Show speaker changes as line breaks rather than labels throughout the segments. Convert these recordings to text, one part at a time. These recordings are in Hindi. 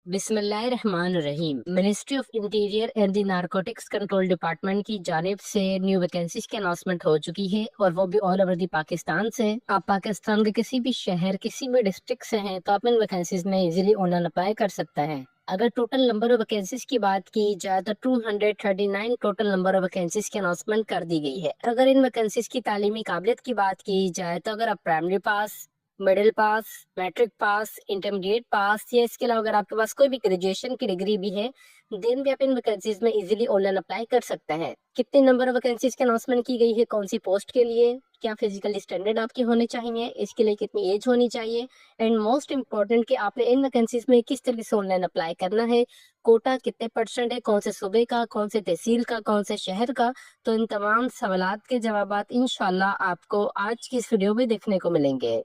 बिस्मिल्लाहिर्रहमानिर्रहीम। Ministry of interior and the narcotics control department की जानिब से न्यू वैकेंसीज की अनाउंसमेंट हो चुकी है और वो भी ऑल ओवर दी पाकिस्तान से। आप पाकिस्तान के किसी भी शहर किसी भी डिस्ट्रिक्ट से हैं तो आप इन वैकेंसीज में इजीली ऑनलाइन अप्लाई कर सकते हैं। अगर टोटल नंबर ऑफ वैकेंसीज की बात की जाए तो 239 टोटल नंबर ऑफ वैकेंसीज की अनाउंसमेंट कर दी गई है। अगर इन वैकेंसीज की तालीमी काबिलियत की बात की जाए तो अगर आप primary pass, middle pass, matric pass, intermediate pass या इसके अलावा अगर आपके पास कोई भी ग्रेजुएशन की डिग्री भी है देन भी आप इन वैकेंसीज में इजीली ऑनलाइन अप्लाई कर सकते हैं। कितने नंबर ऑफ वैकेंसीज की अनाउंसमेंट की गई है, कौन सी पोस्ट के लिए, क्या फिजिकल स्टैंडर्ड आपके होने चाहिए, इसके लिए कितनी एज होनी चाहिए, एंड मोस्ट इम्पोर्टेंट कि आपने इन वैकेंसीज में किस तरह से ऑनलाइन अप्लाई करना है, कोटा कितने परसेंट है, कौन से सूबे का, कौन से तहसील का, कौन से शहर का। तो इन तमाम सवालात के जवाबात इंशाल्लाह आपको आज की इस वीडियो में देखने को मिलेंगे।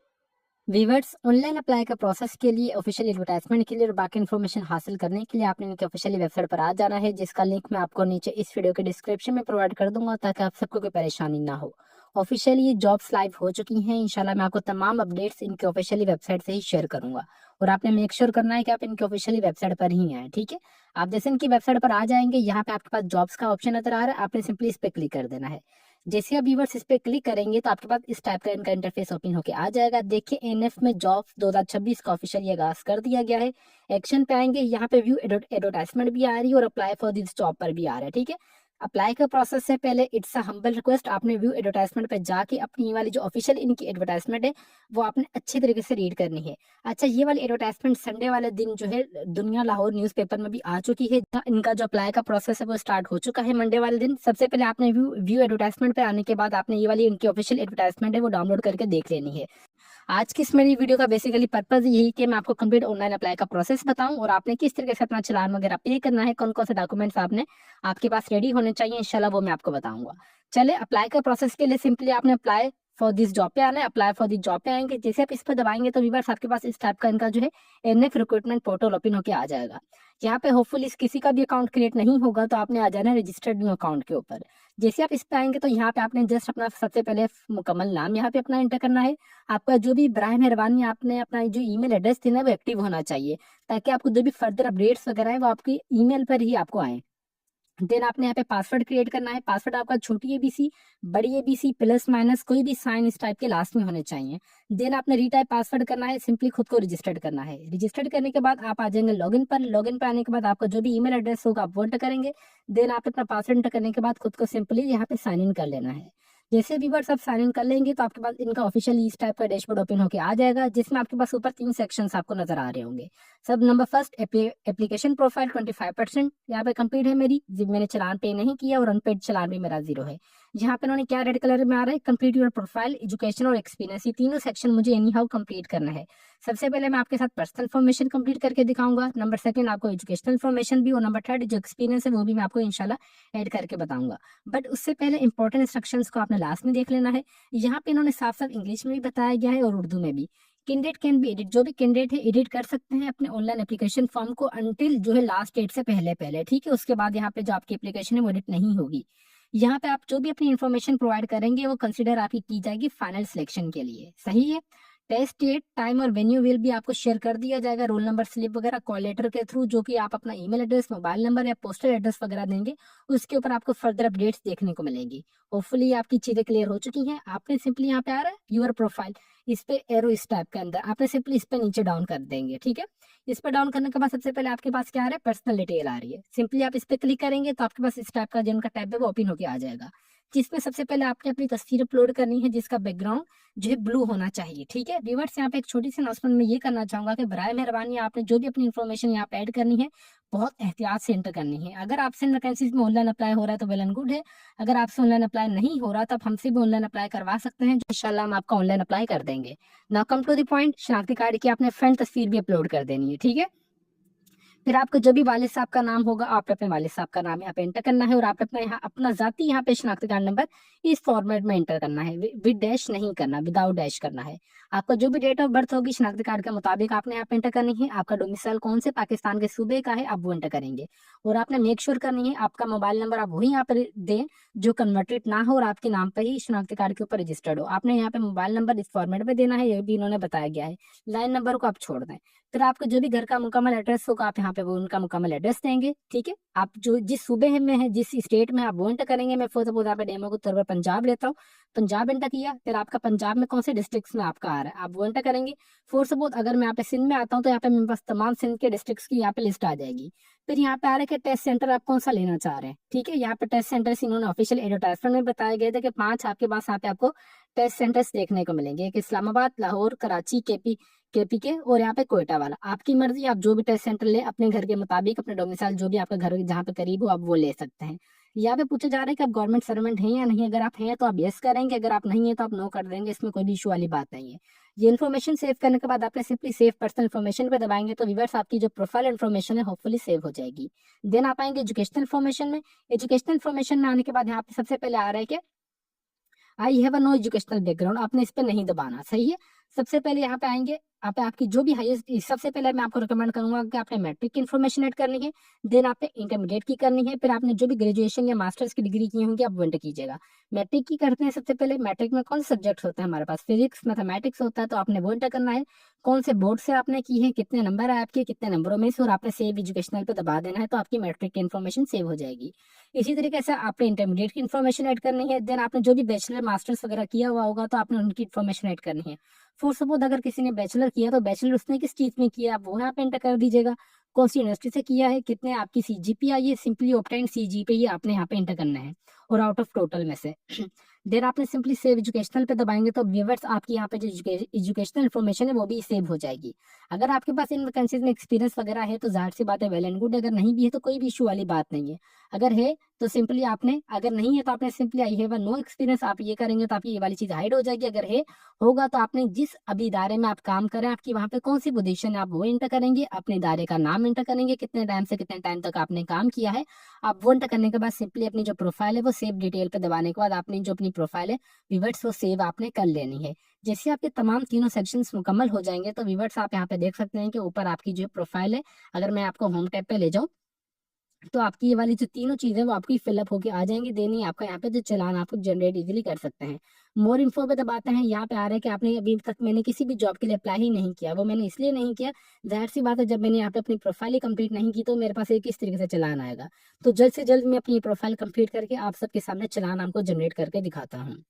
वीवर्स, ऑनलाइन अप्लाई का प्रोसेस के लिए, ऑफिशियल एडवर्टाइजमेंट के लिए और बाकी इन्फॉर्मेशन हासिल करने के लिए आपने इनके ऑफिशियल वेबसाइट पर आ जाना है, जिसका लिंक मैं आपको नीचे इस वीडियो के डिस्क्रिप्शन में प्रोवाइड कर दूंगा ताकि आप सबको कोई परेशानी ना हो। ऑफिशियली ये जॉब्स लाइव हो चुकी हैं। इंशाल्लाह मैं आपको तमाम अपडेट्स इनके ऑफिशियली वेबसाइट से ही शेयर करूंगा और आपने मेक श्योर करना है कि आप इनके ऑफिशियली वेबसाइट पर ही आए। ठीक है, आप जैसे इनकी वेबसाइट पर आ जाएंगे, यहाँ पे आपके पास जॉब्स का ऑप्शन नजर आ रहा है, आपने सिंपली इस पे क्लिक कर देना है। जैसे आप व्यूवर्स इस पे क्लिक करेंगे तो आपके पास इस टाइप का इनका इंटरफेस ओपन होके आ जाएगा। देखिए एनएफ में जॉब्स 2026 का ऑफिशियल ये आगाज कर दिया गया है। एक्शन पे आएंगे, यहाँ पे व्यू एडवर्टाइजमेंट भी आ रही है और अप्लाई फॉर दिस जॉब पर भी आ रहा है। ठीक है, अप्लाई का प्रोसेस से पहले इट्स अ हम्बल रिक्वेस्ट, आपने व्यू एडवर्टाइजमेंट पे जाके अपनी ये वाली जो ऑफिशियल इनकी एडवर्टाइजमेंट है वो आपने अच्छे तरीके से रीड करनी है। अच्छा, ये वाली एडवर्टाइजमेंट संडे वाले दिन जो है दुनिया लाहौर न्यूज़पेपर में भी आ चुकी है। इनका जो अप्लाई का प्रोसेस है वो स्टार्ट हो चुका है मंडे वाले दिन। सबसे पहले आपने व्यू एडवर्टाइजमेंट पे आने के बाद आपने ये वाली इनकी ऑफिशियल एडवर्टाइजमेंट है वो डाउनलोड करके देख लेनी है। आज की इस मेरी वीडियो का बेसिकली पर्पज यही कि मैं आपको कंप्लीट ऑनलाइन अप्लाई का प्रोसेस बताऊं और आपने किस तरीके से अपना चालान वगैरह पे करना है, कौन कौन से डॉक्यूमेंट्स आपने आपके पास रेडी होने चाहिए, इंशाल्लाह वो मैं आपको बताऊंगा। चले, अप्लाई का प्रोसेस के लिए सिंपली आपने अप्लाई फॉर दिस जॉब पे आना है। अप्लाई फॉर दिस जॉब पे आएंगे, जैसे आप इस पर दबाएंगे तो व्यूअर्स आपके पास इस टाइप का इनका जो है एनएफ रिक्रूटमेंट पोर्टल ओपन होकर आ जाएगा। यहाँ पे होपफुली किसी का भी अकाउंट क्रिएट नहीं होगा तो आपने आ जाना है रजिस्टर्ड न्यू अकाउंट के ऊपर। जैसे आप इस पे आएंगे तो यहाँ पे आपने जस्ट अपना सबसे पहले मुकम्मल नाम यहाँ पे अपना एंटर करना है। आपका जो भी बराए मेहरबानी आपने अपना जो ईमेल एड्रेस देना है वो एक्टिव होना चाहिए ताकि आपको जो भी फर्दर अपडेट्स वगैरह है वो आपकी ईमेल पर ही आपको आए। देन आपने यहाँ पे पासवर्ड क्रिएट करना है। पासवर्ड आपका छोटी एबीसी, बड़ी एबीसी, प्लस माइनस कोई भी साइन इस टाइप के लास्ट में होने चाहिए। देन आपने रीटाइप पासवर्ड करना है, सिंपली खुद को रजिस्टर्ड करना है। रजिस्टर्ड करने के बाद आप आ जाएंगे लॉगिन पर। लॉगिन पर आने के बाद आपका जो भी ईमेल एड्रेस होगा आप वो एंटर करेंगे। देन आप अपना पासवर्ड एंटर करने के बाद खुद को सिंपली यहाँ पे साइन इन कर लेना है। जैसे भी बार सब साइन इन कर लेंगे तो आपके पास इनका ऑफिशियल इस टाइप का डैशबोर्ड ओपन होकर आ जाएगा, जिसमें आपके पास ऊपर 3 सेक्शंस आपको नजर आ रहे होंगे। सब नंबर फर्स्ट, एप्लीकेशन प्रोफाइल 25% यहाँ पे कंप्लीट है मेरी, मैंने चलान पे नहीं किया और अनपेड चलान भी मेरा 0 है। यहाँ पे उन्होंने क्या रेड कलर में आ रहा है, कंप्लीट योर प्रोफाइल, एजुकेशन और एक्सपीरियंस, ये तीनों सेक्शन मुझे एनी हाउ कंप्लीट करना है। सबसे पहले मैं आपके साथ पर्सनल इन्फॉर्मेशन कंप्लीट करके दिखाऊंगा, नंबर सेकंड आपको एजुकेशनल इन्फॉर्मेशन भी, और नंबर थर्ड जो एक्सपीरियंस है वो भी मैं आपको इंशाल्लाह ऐड करके बताऊंगा। बट उससे पहले इंपॉर्टेंट इंस्ट्रक्शंस को आपने लास्ट में देख लेना है। यहाँ पे इन्होंने साफ साफ इंग्लिश में भी बताया गया है और उर्दू में भी। कैंडिडेट कैन बी एडिट, जो भी कैंडिडेट है एडिट कर सकते हैं अपने ऑनलाइन एप्लीकेशन फॉर्म को अनटिल जो है लास्ट डेट से पहले पहले। ठीक है, उसके बाद यहाँ पे जो आपकी एप्लीकेशन है वो एडिट नहीं होगी। यहाँ पे आप जो भी अपनी इन्फॉर्मेशन प्रोवाइड करेंगे वो कंसिडर आपकी की जाएगी फाइनल सिलेक्शन के लिए। सही है, टेस्ट डेट, टाइम और वेन्यू विल भी आपको शेयर कर दिया जाएगा, रोल नंबर स्लिप वगैरह कॉल लेटर के थ्रू, जो कि आप अपना ईमेल एड्रेस, मोबाइल नंबर या पोस्टल एड्रेस वगैरह देंगे उसके ऊपर आपको फर्दर अपडेट्स देखने को मिलेंगी। होपफुली आपकी चीजें क्लियर हो चुकी हैं। आपने सिंपली यहाँ पे आ रहा है यूर प्रोफाइल, इस पे एरो इस टाइप के अंदर आपने सिंपली इस पे नीचे डाउन कर देंगे। ठीक है, इस पर डाउन करने के बाद सबसे पहले आपके पास क्या आ रहा है, पर्सनल डिटेल आ रही है। सिंपली आप इस पे क्लिक करेंगे तो आपके पास इस टाइप का जो उनका टैब है वो ओपन होकर आ जाएगा, जिसमें सबसे पहले आपने अपनी तस्वीर अपलोड करनी है जिसका बैकग्राउंड जो है ब्लू होना चाहिए। ठीक है व्यूअर्स, यहाँ पे एक छोटी सी अनाउंसमेंट में ये करना चाहूंगा कि बराए मेहरबानी आपने जो भी अपनी इन्फॉर्मेशन यहाँ पे ऐड करनी है बहुत एहतियात से एंटर करनी है। अगर आपसे वैकेंसीज में ऑनलाइन अप्लाई हो रहा है तो वेल एंड गुड है, अगर आपसे ऑनलाइन अप्लाई नहीं हो रहा तो आप हमसे भी ऑनलाइन अप्लाई करवा सकते हैं, जो इंशाल्लाह हम आपका ऑनलाइन अप्लाई कर देंगे। Now come to the point, शनाख्ती कार्ड की आपने फ्रंट तस्वीर भी अपलोड कर देनी है। ठीक है, फिर आपको जो भी वालिद साहब का नाम होगा आप अपने वालिद साहब का नाम यहाँ पे एंटर करना है और आप अपना यहाँ अपना जाती यहाँ पे शनाख्ती कार्ड नंबर इस फॉर्मेट में एंटर करना है, विद डैश नहीं करना, विदाउट डैश करना है। आपका जो भी डेट ऑफ बर्थ होगी शनाख्ती कार्ड के मुताबिक आपने यहाँ पे एंटर करनी है। आपका डोमिसाइल कौन से पाकिस्तान के सूबे का है आप वो एंटर करेंगे और आपने मेक श्योर करनी है आपका मोबाइल नंबर आप वही यहाँ पर दें जो कन्वर्टेड ना हो और आपके नाम पर ही शनाख्ती कार्ड के ऊपर रजिस्टर्ड हो। आपने यहाँ पे मोबाइल नंबर इस फॉर्मेट में देना है, ये भी इन्होंने बताया गया है। लाइन नंबर को आप छोड़ दें। फिर आपको जो भी घर का मुकम्मल एड्रेस होगा आप यहाँ पे वो उनका मुकम्मल एड्रेस देंगे। ठीक है, आप जो जिस सूबे में है, जिस स्टेट में आप वो एंटर करेंगे। मैं फॉर सपोज यहाँ पे डेमो के तौर पर पंजाब लेता हूँ, पंजाब एंटर किया। फिर आपका पंजाब में कौन से डिस्ट्रिक्ट्स में आपका आ रहा है आप वो एंटर करेंगे। फॉर सपोज अगर मैं यहाँ पे सिंध में आता हूँ तो यहाँ पे मेरे पास तमाम सिंध के डिस्ट्रिक्ट्स की यहाँ पे लिस्ट आ जाएगी। फिर यहाँ पे आ रहा है कि टेस्ट सेंटर आप कौन सा लेना चाह रहे हैं। ठीक है, यहाँ पे टेस्ट सेंटर्स इन्होंने ऑफिशियल एडवर्टाइजमेंट में बताया गया था कि 5 आपके पास यहाँ पे आपको टेस्ट सेंटर्स देखने को मिलेंगे। एक इस्लामाबाद, लाहौर, कराची, केपी के और यहाँ पे कोयटा वाला। आपकी मर्जी, आप जो भी टेस्ट सेंटर ले अपने घर के मुताबिक, अपने डोमिसाइल जो भी आपका घर जहाँ पे करीब हो आप वो ले सकते हैं। यहाँ पे पूछा जा रहा है कि आप गवर्नमेंट सर्वेंट हैं या नहीं। अगर आप हैं तो आप यस करेंगे, अगर आप नहीं है तो आप नो कर देंगे। इसमें कोई भी इशू वाली बात नहीं है। ये इन्फॉर्मेशन सेव करने के बाद आपने सिंपली सेव पर्सनल इन्फॉर्मेशन पे दबाएंगे तो व्यूअर्स आपकी जो प्रोफाइल इन्फॉर्मेशन है होपफुली सेव हो जाएगी। देन आप आएंगे एजुकेशनल इन्फॉर्मेशन में। एजुकेशनल इन्फॉर्मेशन में आने के बाद यहाँ पे सबसे पहले आ रहा है कि I have no educational background, आपने इस पे नहीं दबाना। सही है, सबसे पहले यहाँ पे आएंगे। आप आपकी जो भी हाईएस्ट, सबसे पहले मैं आपको रिकमेंड करूंगा कि आपने मैट्रिक की इन्फॉर्मेशन ऐड करनी है। देन आपने इंटरमीडिएट की करनी है। फिर आपने जो भी ग्रेजुएशन या मास्टर्स की डिग्री की होंगी आप वो एंटर कीजिएगा। मैट्रिक की करते हैं सबसे पहले। मैट्रिक में कौन से सब्जेक्ट होता है हमारे पास, फिजिक्स, मैथमेटिक्स होता है, तो आपने वो एंटर करना है। कौन से बोर्ड से आपने की है, कितने नंबर है आपके, कितने नंबरों में से, और आपने सेव एजुकेशनल पे दबा देना है तो आपकी मैट्रिक की इन्फॉर्मेशन सेव हो जाएगी। इसी तरीके से आपने इंटरमीडिएट की इन्फॉर्मेशन ऐड करनी है। देन आपने जो भी बैचलर मास्टर्स वगैरह किया हुआ होगा तो आपने उनकी इन्फॉर्मेशन ऐड करनी है। फॉर सपोज अगर किसी ने बैचलर किया तो बैचलर उसने किस चीज में किया आप वो यहाँ पे एंटर कर दीजिएगा। कौन सी यूनिवर्सिटी से किया है, कितने आपकी सीजीपी आई है, सिंपली ऑब्टेन सीजीपी ही आपने यहाँ पे एंटर करना है और आउट ऑफ टोटल में से। देन आपने सिंपली सेव एजुकेशनल पे दबाएंगे तो व्यूअर्स आपकी यहाँ पे जो एजुकेशनल इन्फॉर्मेशन है वो भी सेव हो जाएगी। अगर आपके पास इन वैकेंसीज में एक्सपीरियंस वगैरह है तो जाहिर सी बात है वेल एंड गुड। अगर नहीं भी है तो कोई भी इशू वाली बात नहीं है। अगर है तो सिंपली आपने, अगर नहीं है तो आपने simply I have no experience आप ये करेंगे तो आपकी ये वाली चीज हाइड हो जाएगी। अगर है होगा तो आपने जिस अभी इदारे में आप काम करें आपकी वहां पे कौन सी पोजीशन है आप वो एंटर करेंगे। अपने इदारे का नाम एंटर करेंगे, कितने टाइम से कितने टाइम तक आपने काम किया है आप वो एंटर करने के बाद सिंपली अपनी जो प्रोफाइल है वो सेव डिटेल पे दबाने के बाद आपने जो अपनी प्रोफाइल है व्यूअर्स वो सेव आपने कर लेनी है। जैसे आपके तमाम तीनों सेक्शंस मुकम्मल हो जाएंगे तो व्यूअर्स आप यहाँ पे देख सकते हैं कि ऊपर आपकी जो प्रोफाइल है, अगर मैं आपको होम टैब पे ले जाऊँ तो आपकी ये वाली जो तीनों चीजें वो आपकी फिलअप होके आ जाएंगी। देन ही आपका यहाँ पे जो चालान आपको जनरेट इजीली कर सकते हैं। मोर इन्फो पे दबाते हैं। यहाँ पे आ रहा है कि आपने अभी तक मैंने किसी भी जॉब के लिए अप्लाई ही नहीं किया। वो मैंने इसलिए नहीं किया, जाहिर सी बात है जब मैंने यहाँ पे अपनी प्रोफाइल ही कंप्लीट नहीं की तो मेरे पास एक इस तरीके से चालान आएगा। तो जल्द से जल्द मैं अपनी प्रोफाइल कंप्लीट करके आप सबके सामने चालान आपको जनरेट करके दिखाता हूँ।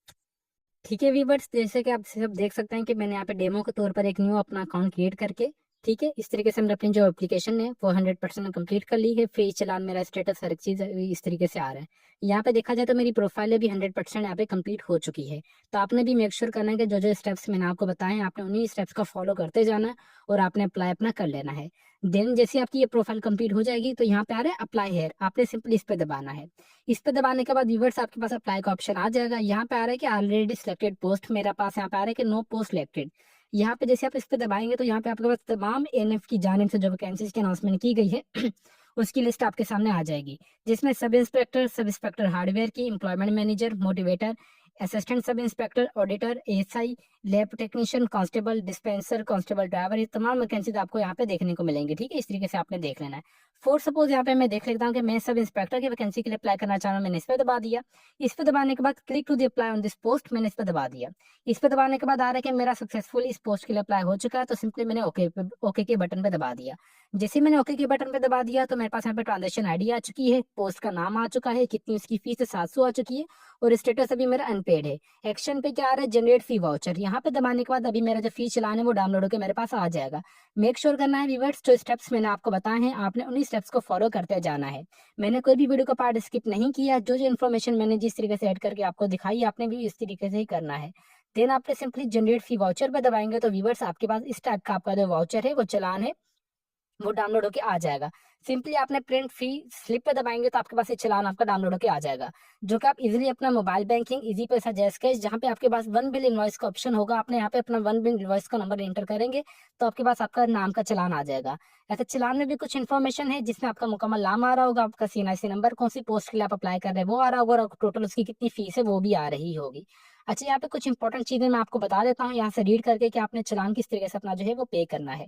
ठीक है व्यूवर्स, जैसे कि आप सब देख सकते हैं कि मैंने यहाँ पे डेमो के तौर पर एक न्यू अपना अकाउंट क्रिएट करके, ठीक है, इस तरीके से मैंने अपनी जो एप्लीकेशन है वो 100% कंप्लीट कर ली है। फ्री चलान, मेरा स्टेटस, हर एक चीज इस तरीके से आ रहा है। यहाँ पे देखा जाए तो मेरी प्रोफाइल भी 100% यहाँ पे कंप्लीट हो चुकी है। तो आपने भी मेक श्योर करना है कि जो जो स्टेप्स मैंने आपको बताए हैं आपने उन्हीं स्टेप्स को फॉलो करते जाना है और आपने अप्लाई अपना कर लेना है। देन जैसे आपकी ये प्रोफाइल कंप्लीट हो जाएगी तो यहाँ पे आ रहा है अप्लाई हेयर, आपने सिंपली इस पे दबाना है। इस पे दबाने के बाद व्यूवर्स आपके पास अप्लाई का ऑप्शन आ जाएगा। यहाँ पे आ रहा है कि ऑलरेडी सिलेक्टेड पोस्ट, मेरा पास यहाँ पे आ रहा है कि नो पोस्ट सिलेक्टेड। यहाँ पे जैसे आप इस पे दबाएंगे तो यहाँ पे आपके पास तमाम एनएफ की जानिब से जो वैकेंसीज की अनाउंसमेंट की गई है उसकी लिस्ट आपके सामने आ जाएगी, जिसमें सब इंस्पेक्टर हार्डवेयर की, employment manager, motivator, assistant sub inspector, auditor, ASI, lab technician, constable, dispenser, constable driver, ये तमाम वैकेंसीज आपको यहाँ पे देखने को मिलेंगी। ठीक है, इस तरीके से आपने देख लेना है। फॉर सपोज यहाँ पे मैं देख लेता हूँ कि मैं सब इंस्पेक्टर की वैकेंसी के लिए अप्लाई करना चाह रहा हूँ, मैंने इस पे दबा दिया। इस पे दबाने के बाद click to the apply on this post, मैंने इस पे दबा दिया। इस पे दबाने के बाद आ रहा है कि मेरा सक्सेसफुल इस पोस्ट के लिए अप्लाई हो चुका है, तो सिंपली मैंने ओके के बटन पे दबा दिया। जैसे मैंने ओके के बटन पे दबा दिया तो मेरे पास यहाँ पे ट्रांजेक्शन आईडी आ चुकी है, पोस्ट का नाम आ चुका है, कितनी उसकी फीस है 700 आ चुकी है और स्टेटस अभी मेरा अनपेड है। एक्शन पे क्या आ रहा है, जनरेट फी वाउचर। यहाँ पे दबाने के बाद अभी मेरा जो फी चलान है वो डाउनलोड होकर मेरे पास आ जाएगा। मेक श्योर करना है व्यूअर्स, जो स्टेप्स मैंने आपको बताए हैं आपने उन्हीं स्टेप्स को फॉलो करते जाना है। मैंने कोई भी वीडियो का पार्ट स्किप नहीं किया, जो जो इन्फॉर्मेशन मैंने जिस तरीके से ऐड करके आपको दिखाई आपने भी इस तरीके से ही करना है। देन आपने सिंपली जनरेट फी वाउचर पे दबाएंगे तो व्यूअर्स आपके पास इस टाइप का आपका जो वाउचर है वो चालान है वो डाउनलोड होके आ जाएगा। सिंपली आपने प्रिंट फी स्लिप पे दबाएंगे तो आपके पास ये चालान आपका डाउनलोड होके आ जाएगा, जो कि आप इजीली अपना मोबाइल बैंकिंग, इजी पैसा, जैस कैश, जहाँ पे आपके पास वन बिल इनवॉइस का ऑप्शन होगा, आपने यहाँ पे अपना वन बिल इनवॉइस का नंबर एंटर करेंगे तो आपके पास आपका नाम का चालान आ जाएगा। ऐसे चालान में भी कुछ इन्फॉर्मेशन है जिसमें आपका मुकम्मल नाम आ रहा होगा, आपका सीएनआईसी नंबर, कौन सी पोस्ट के लिए आप अप्लाई कर रहे हैं वो आ रहा होगा और टोटल उसकी कितनी फीस है वो भी आ रही होगी। अच्छा, यहाँ पे कुछ इंपॉर्टेंट चीजें मैं आपको बता देता हूँ यहाँ से रीड करके कि आपने चालान किस तरीके से अपना जो है वो पे करना है।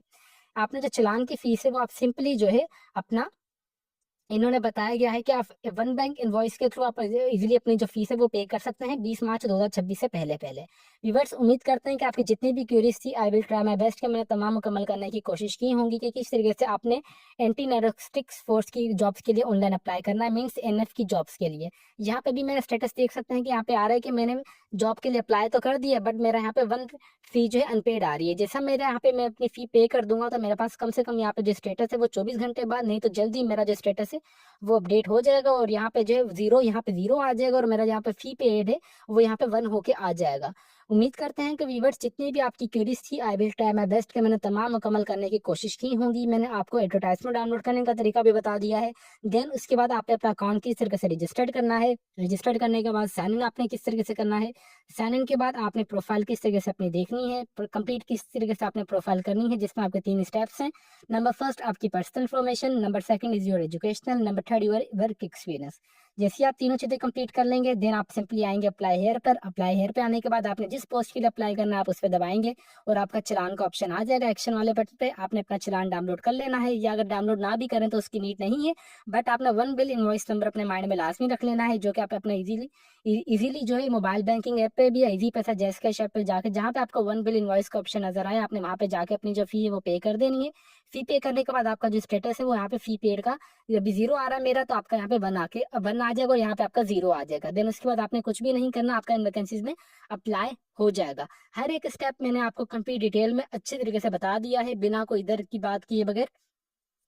आपने जो चालान की फीस है वो आप सिंपली जो है अपना इन्होंने बताया गया है कि आप वन बैंक इनवॉइस के थ्रू आप इजीली अपनी जो फीस है वो पे कर सकते हैं 20 मार्च 2026 से पहले पहले। व्यूअर्स, उम्मीद करते हैं कि आपकी जितनी भी क्यूरीज थी I will try my best कि मैंने तमाम मुकम्मल करने की कोशिश की होंगी कि किस तरीके से आपने एंटी नैरोस्टिक्स फोर्स की जॉब्स के लिए ऑनलाइन अप्लाई करना है, मीन्स एनएफ की जॉब्स के लिए। यहाँ पे भी मेरा स्टेटस देख सकते हैं कि यहाँ पे आ रहा है कि मैंने जॉब के लिए अप्लाई तो कर दिया, बट मेरा यहाँ पे वन फी जो है अनपेड आ रही है। जैसा मेरे यहाँ पे मैं अपनी फी पे कर दूंगा तो मेरे पास कम से कम यहाँ पे जो स्टेटस है वो 24 घंटे बाद, नहीं तो जल्दी मेरा जो स्टेटस है वो अपडेट हो जाएगा और यहाँ पे जो है जीरो, यहाँ पे जीरो आ जाएगा और मेरा यहाँ पे फी पेड है वो यहाँ पे वन होके आ जाएगा। उम्मीद करते हैं कि व्यूवर्स जितनी भी आपकी क्वेरीज थी I will try my best कि मैंने तमाम मुकम्मल करने की कोशिश की होंगी। मैंने आपको एडवर्टाइजमेंट डाउनलोड करने का तरीका भी बता दिया है। देन उसके बाद आपने अपना अकाउंट किस तरीके से रजिस्टर्ड करना है, रजिस्टर्ड करने के बाद साइन इन आपने किस तरीके से करना है, साइन इन के बाद आपने प्रोफाइल किस तरीके से अपनी देखनी है, कंप्लीट किस तरीके से आपने प्रोफाइल करनी है, जिसमें आपके 3 स्टेप्स हैं। नंबर फर्स्ट आपकी personal information, number second is your educational, number third your work experience. जैसे ही आप तीनों चीजें कंप्लीट कर लेंगे देन आप सिंपली आएंगे अप्लाई हेयर पर। अप्लाई हेयर पे आने के बाद आपने जिस पोस्ट के लिए अप्लाई करना है आप उस पर दबाएंगे और आपका चलान का ऑप्शन आ जाएगा एक्शन वाले बटन पे। आपने अपना चलान डाउनलोड कर लेना है, या अगर डाउनलोड ना भी करें तो उसकी नीड नहीं है, बट आपने वन बिल इनवॉइस नंबर अपने माइंड में लाजमी रख लेना है, जो कि आप अपना इजीली जो है मोबाइल बैंकिंग ऐप पे भी या इजी पैसा जैस कैश ऐप पे जाके जहाँ पे आपको वन बिल इनवॉइस का ऑप्शन नजर आए आपने वहाँ पे जाके अपनी जो फी है वो पे कर देनी है। फी पे करने के बाद आपका जो स्टेटस है वो यहाँ पे फी पेड का अभी जीरो आ रहा है मेरा, तो आपका यहाँ पे वन आ जाएगा और यहाँ पे आपका जीरो आ जाएगा। देन उसके बाद आपने कुछ भी नहीं करना, आपका इन वैकेंसीज में अप्लाई हो जाएगा। हर एक स्टेप मैंने आपको कंप्लीट डिटेल में अच्छे तरीके से बता दिया है बिना कोई इधर की बात किए बगैर।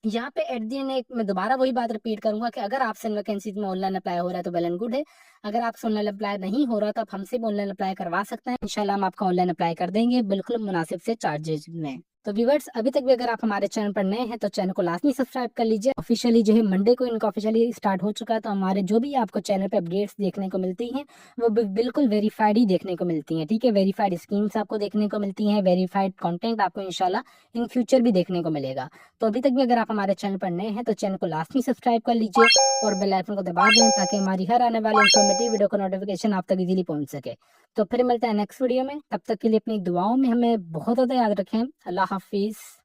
यहाँ पे एट दी एंड एक मैं दोबारा वही बात रिपीट करूंगा कि अगर आपसे इन वैकेंसीज में ऑनलाइन अप्लाई हो रहा है तो वेल एंड गुड है। अगर आपसे ऑनलाइन अप्लाई नहीं हो रहा तो आप हमसे भी ऑनलाइन अप्लाई करवा सकते हैं, इंशाल्लाह हम आपका ऑनलाइन अप्लाई कर देंगे बिल्कुल मुनासिब से चार्जेज में। तो व्यूवर्स, अभी तक भी अगर आप हमारे चैनल पर नए हैं तो चैनल को लाजमी सब्सक्राइब कर लीजिए। ऑफिशियली जो है मंडे को इनका ऑफिशियली स्टार्ट हो चुका है, तो हमारे जो भी आपको चैनल पे अपडेट्स देखने को मिलती हैं वो बिल्कुल वेरीफाइड ही देखने को मिलती हैं। ठीक है, वेरीफाइड स्कीम्स आपको देखने को मिलती हैं, वेरीफाइड कंटेंट आपको इंशाल्लाह इन फ्यूचर भी देखने को मिलेगा। तो अभी तक भी अगर आप हमारे चैनल पर नए हैं तो चैनल को लाजमी सब्सक्राइब कर लीजिए और बेल आइकन को दबा दें ताकि हमारी हर आने वाली इंफॉर्मेटिव वीडियो का नोटिफिकेशन आप तक इजीली पहुंच सके। तो फिर मिलते हैं नेक्स्ट वीडियो में, तब तक के लिए अपनी दुआओं में हमें बहुत ज़्यादा याद रखें। अल्लाह हाफिज़।